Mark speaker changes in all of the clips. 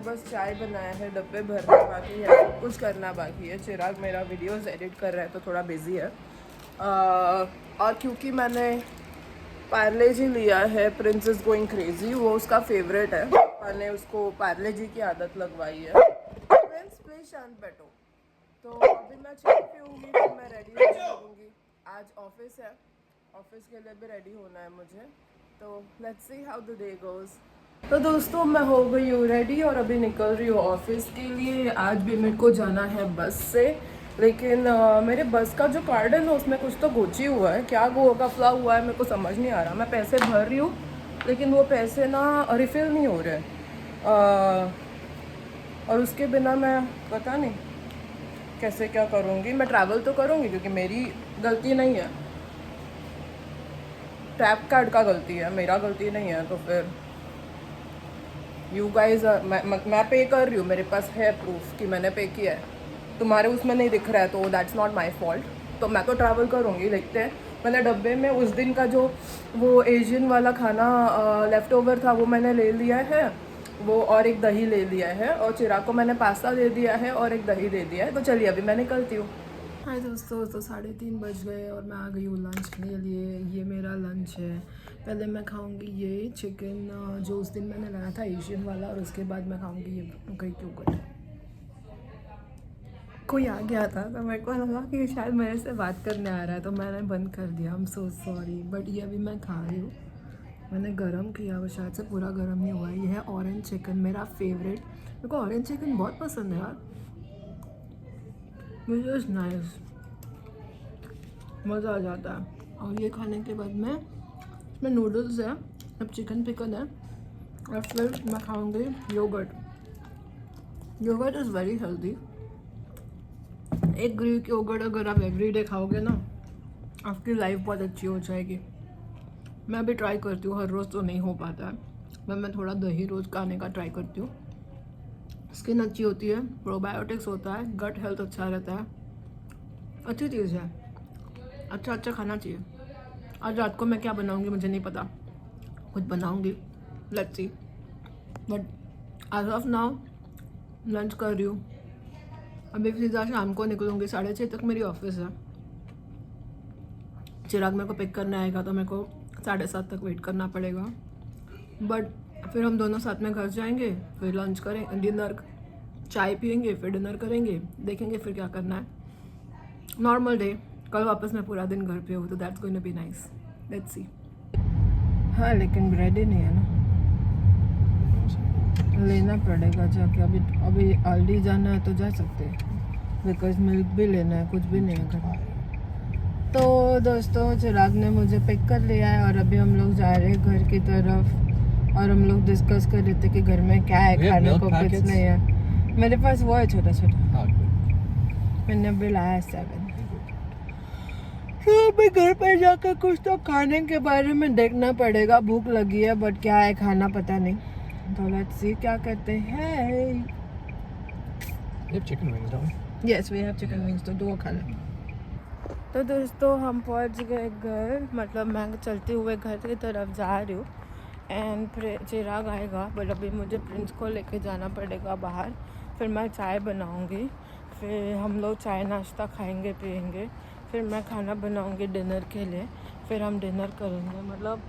Speaker 1: बस चाय बनाया है, डब्बे भरना बाकी है, सब कुछ करना बाकी है। चिराग मेरा वीडियोस एडिट कर रहा है तो थोड़ा बिजी है। और क्योंकि मैंने पार्ले जी लिया है, प्रिंस इज गोइंग क्रेजी, वो उसका फेवरेट है। मैंने उसको पार्ले जी की आदत लगवाई है। प्रिंस प्लीज शांत बैठो। तो अभी मैं चाय पीऊँगी, फिर मैं रेडी हो जाऊँगी। आज ऑफिस है, ऑफिस के लिए भी रेडी होना है मुझे। तो let's see how the day goes. तो दोस्तों मैं हो गई हूँ रेडी और अभी निकल रही हूँ ऑफिस के लिए। आज भी मेरे को जाना है बस से, लेकिन मेरे बस का जो कार्ड है ना उसमें कुछ तो गोची हुआ है। क्या वो गफला हुआ है मेरे को समझ नहीं आ रहा। मैं पैसे भर रही हूँ लेकिन वो पैसे ना रिफ़िल नहीं हो रहे। और उसके बिना मैं पता नहीं कैसे क्या करूँगी। मैं ट्रैवल तो करूँगी क्योंकि मेरी गलती नहीं है, टैप कार्ड का गलती है, मेरा गलती नहीं है। तो फिर यू गाइज मैं पे कर रही हूँ, मेरे पास है प्रूफ कि मैंने पे किया है। तुम्हारे उसमें नहीं दिख रहा है तो दैट्स नॉट माई फॉल्ट। तो मैं तो ट्रैवल करूँगी, देखते हैं। मैंने डब्बे में उस दिन का जो वो एशियन वाला खाना लेफ़्ट ओवर था वो मैंने ले लिया है, वो और एक दही ले लिया है। और चिराग को मैंने पास्ता दे दिया है और एक दही दे दिया है। तो चलिए अभी मैं निकलती हूँ। हाय दोस्तों, तो 3:30 बज गए और मैं आ गई हूँ लंच के लिए। ये मेरा लंच है। पहले मैं खाऊंगी ये चिकन जो उस दिन मैंने लाया था एशियन वाला, और उसके बाद मैं खाऊंगी ये ग्रीक योगर्ट। कोई आ गया था तो मेरे को लगा कि शायद मेरे से बात करने आ रहा है तो मैंने बंद कर दिया। I am so sorry, but ये अभी मैं खा रही हूँ। मैंने गरम किया, वो शायद से पूरा गरम नहीं हुआ है। ये है ऑरेंज चिकन, मेरा फेवरेट। मेरे को ऑरेंज चिकन बहुत पसंद है यार, मुझे इज़ नाइस, मज़ा आ जाता है। और ये खाने के बाद में इसमें नूडल्स है, अब चिकन पिकल है, और फिर मैं खाऊंगी yogurt. Yogurt is very healthy. एक ग्रीक योगर्ट अगर आप एवरीडे खाओगे ना, आपकी लाइफ बहुत अच्छी हो जाएगी। मैं भी ट्राई करती हूँ, हर रोज़ तो नहीं हो पाता है, मैं थोड़ा दही रोज़ खाने का ट्राई करती हूँ। स्किन अच्छी होती है, प्रोबायोटिक्स होता है, गट हेल्थ अच्छा रहता है, अच्छी चीज़ है। अच्छा खाना चाहिए। आज रात को मैं क्या बनाऊंगी मुझे नहीं पता, कुछ बनाऊंगी, let's see. But as of now lunch कर रही हूँ। अभी सीधा शाम को निकलूँगी, 6:30 तक मेरी ऑफिस है। चिराग मेरे को पिक करने आएगा तो मेरे को 7:30 तक वेट करना पड़ेगा। बट फिर हम दोनों साथ में घर जाएंगे, फिर लंच करें, डिनर, चाय पियेंगे, फिर डिनर करेंगे, देखेंगे फिर क्या करना है। Normal day. कल वापस मैं पूरा दिन घर पे हूँ तो that's going to be nice, let's see. हाँ लेकिन ब्रेड ही नहीं है ना, लेना पड़ेगा जाके। अभी आल्डी जाना है तो जा सकते हैं, बिकॉज मिल्क भी लेना है, कुछ भी नहीं है घर में। तो दोस्तों चिराग ने मुझे पिक कर लिया है और अभी हम लोग जा रहे हैं घर की तरफ। और हम लोग डिस्कस कर रहे थे कि घर में क्या है खाने को, कुछ नहीं है। मेरे पास वो है छोटा छोटा, मैंने अभी लाया 7। तो अभी घर पर जाकर कुछ तो खाने के बारे में देखना पड़ेगा। भूख लगी है बट क्या है खाना पता नहीं। तो लेट्स सी क्या करते हैं।
Speaker 2: Chicken wings, don't we?
Speaker 1: Yes we have chicken wings, तो 2 खा लें। तो दोस्तों हम पहुंच गए घर, मतलब मैं चलते हुए घर की तरफ जा रही हूँ। एंड फिर चिराग आएगा, बट अभी मुझे प्रिंस को लेके जाना पड़ेगा बाहर। फिर मैं चाय बनाऊँगी, फिर हम लोग चाय नाश्ता खाएंगे पियेंगे, फिर मैं खाना बनाऊँगी डिनर के लिए, फिर हम डिनर करेंगे। मतलब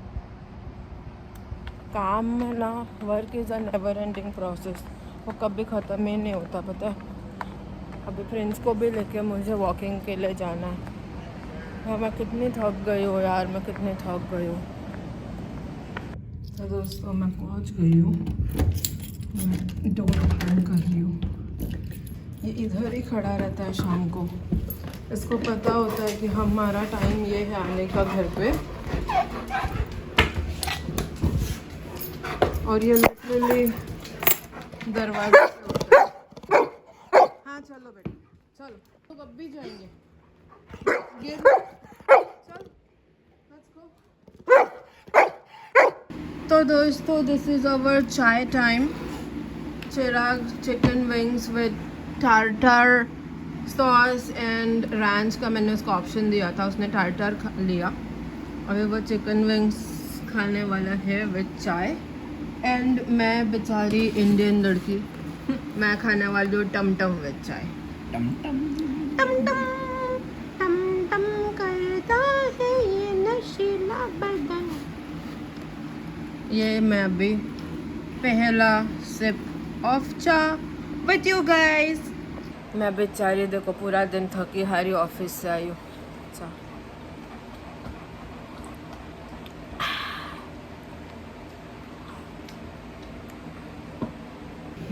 Speaker 1: काम में ना, work is a never ending process, वो कभी ख़त्म ही नहीं होता पता है। अभी प्रिंस को भी लेके मुझे वॉकिंग के लिए जाना है। हाँ मैं कितनी थक गई हूँ यार, मैं कितनी थक गई हूँ। तो दोस्तों मैं पहुँच गई हूँ, मैं डोर ओपन कर रही हूँ। ये इधर ही खड़ा रहता है शाम को, इसको पता होता है कि हमारा टाइम ये है आने का घर पे। और ये लिटरली दरवाजा, हाँ चलो बेटा चलो, तो अब भी जाएंगे, चल लेट्स गो। तो दोस्तों दिस इज़ अवर चाय time. Chirag chicken wings with tartar sauce and ranch का मैंने उसको ऑप्शन दिया था, उसने टार्टर लिया। अभी वो चिकन विंग्स खाने वाला है विद चाय। एंड मैं बेचारी इंडियन लड़की मैं खाने वाली हूँ टमटम विद चाय।
Speaker 2: टम टम
Speaker 1: टमटम टमटम करता है ये नशीला बदन। ये मैं अभी पहला सिप ऑफ चाय विद यू गाइस। मैं बेचारी देखो पूरा दिन थकी हारी ऑफिस से आई हूँ। अच्छा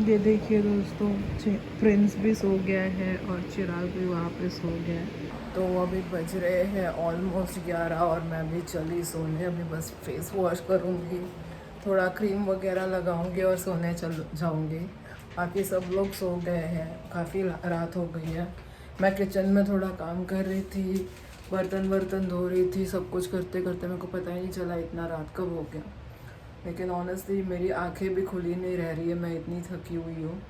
Speaker 1: ये देखिए दोस्तों, प्रिंस भी सो गया है और चिराग भी वहाँ पे सो गया है। तो अभी बज रहे हैं ऑलमोस्ट 11 और मैं भी चली सोने। अभी बस फेस वॉश करूँगी, थोड़ा क्रीम वगैरह लगाऊंगी और सोने चल जाऊँगी। बाकी सब लोग सो गए हैं, काफ़ी रात हो गई है। मैं किचन में थोड़ा काम कर रही थी, बर्तन धो रही थी, सब कुछ करते करते मेरे को पता ही नहीं चला इतना रात कब हो गया। लेकिन ऑनेस्टली मेरी आंखें भी खुली नहीं रह रही है, मैं इतनी थकी हुई हूँ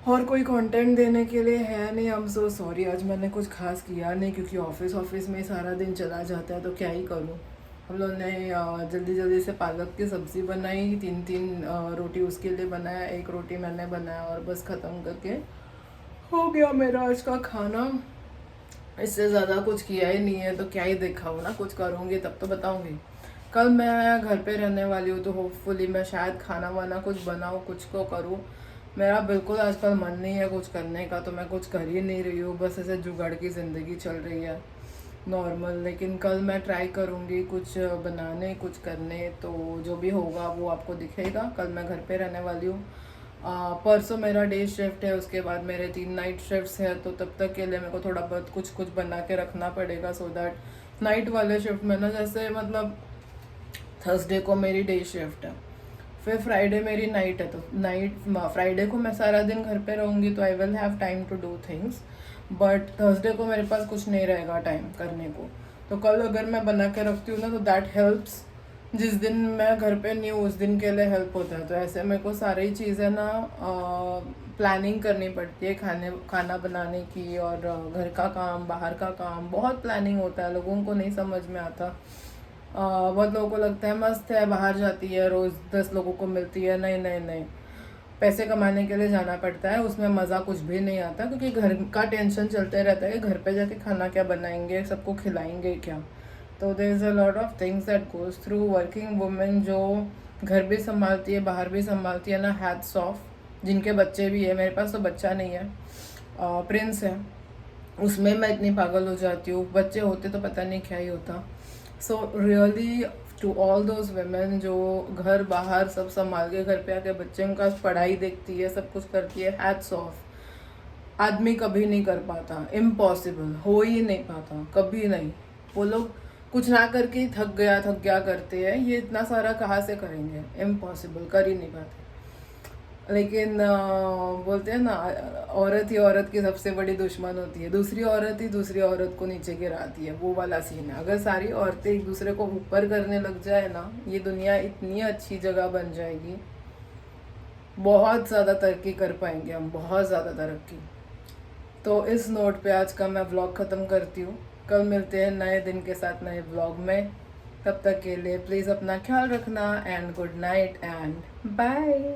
Speaker 1: और कोई कंटेंट देने के लिए है नहीं। आई एम सो सॉरी, आज मैंने कुछ खास किया नहीं क्योंकि ऑफिस में सारा दिन चला जाता है तो क्या ही करूँ। हम लोग ने जल्दी से पालक की सब्ज़ी बनाई, 3 रोटी उसके लिए बनाया, 1 रोटी मैंने बनाया और बस ख़त्म करके हो गया मेरा आज का खाना। इससे ज़्यादा कुछ किया ही नहीं है तो क्या ही दिखाऊँ ना, कुछ करूँगी तब तो बताऊँगी। कल मैं घर पे रहने वाली हूँ तो होपफुली मैं शायद खाना वाना कुछ बनाऊँ, कुछ को करूँ। मेरा बिल्कुल आजकल मन नहीं है कुछ करने का तो मैं कुछ कर ही नहीं रही हूँ, बस ऐसे जुगाड़ की ज़िंदगी चल रही है नॉर्मल। लेकिन कल मैं ट्राई करूँगी कुछ बनाने, कुछ करने, तो जो भी होगा वो आपको दिखेगा। कल मैं घर पे रहने वाली हूँ। परसों मेरा डे शिफ्ट है, उसके बाद मेरे 3 नाइट शिफ्ट्स हैं, तो तब तक के लिए मेरे को थोड़ा बहुत कुछ बना के रखना पड़ेगा सो दैट नाइट वाले शिफ्ट में ना, जैसे मतलब थर्सडे को मेरी डे शिफ्ट है, फिर फ्राइडे मेरी नाइट है, तो फ्राइडे को मैं सारा दिन घर पे रहूँगी तो I will have time to do things, but Thursday को मेरे पास कुछ नहीं रहेगा टाइम करने को। तो कल अगर मैं बना के रखती हूँ ना तो दैट हेल्प्स, जिस दिन मैं घर पे नहीं हूँ उस दिन के लिए हेल्प होता है। तो ऐसे मेरे को सारी चीज़ें ना प्लानिंग करनी पड़ती है, खाना बनाने की और घर का काम, बाहर का काम, बहुत प्लानिंग होता है, लोगों को नहीं समझ में आता। बहुत लोगों को लगता है मस्त है, बाहर जाती है रोज़ 10 लोगों को मिलती है। नहीं नहीं नहीं, पैसे कमाने के लिए जाना पड़ता है, उसमें मज़ा कुछ भी नहीं आता क्योंकि घर का टेंशन चलते रहता है कि घर पे जाके खाना क्या बनाएंगे, सबको खिलाएंगे क्या। तो there is a lot of things that goes through working women, जो घर भी संभालती है बाहर भी संभालती है ना, हैट्स ऑफ। जिनके बच्चे भी है, मेरे पास तो बच्चा नहीं है, प्रिंस है, उसमें मैं इतनी पागल हो जाती हूँ, बच्चे होते तो पता नहीं क्या ही होता। So really to all those women जो घर बाहर सब संभाल के घर पे आके बच्चों का पढ़ाई देखती है, सब कुछ करती है, हैट्स ऑफ। आदमी कभी नहीं कर पाता, इम्पॉसिबल, हो ही नहीं पाता, कभी नहीं। वो लोग कुछ ना करके ही थक गया करते हैं, ये इतना सारा कहाँ से करेंगे, इम्पॉसिबल, कर ही नहीं पाते। लेकिन बोलते हैं ना, औरत ही औरत की सबसे बड़ी दुश्मन होती है, दूसरी औरत ही दूसरी औरत को नीचे गिराती है, वो वाला सीन है। अगर सारी औरतें एक दूसरे को ऊपर करने लग जाए ना, ये दुनिया इतनी अच्छी जगह बन जाएगी, बहुत ज़्यादा तरक्की कर पाएंगे हम, बहुत ज़्यादा तरक्की। तो इस नोट पे आज का मैं व्लॉग ख़त्म करती हूँ। कल मिलते हैं नए दिन के साथ नए व्लॉग में, तब तक के लिए प्लीज़ अपना ख्याल रखना and good night and bye.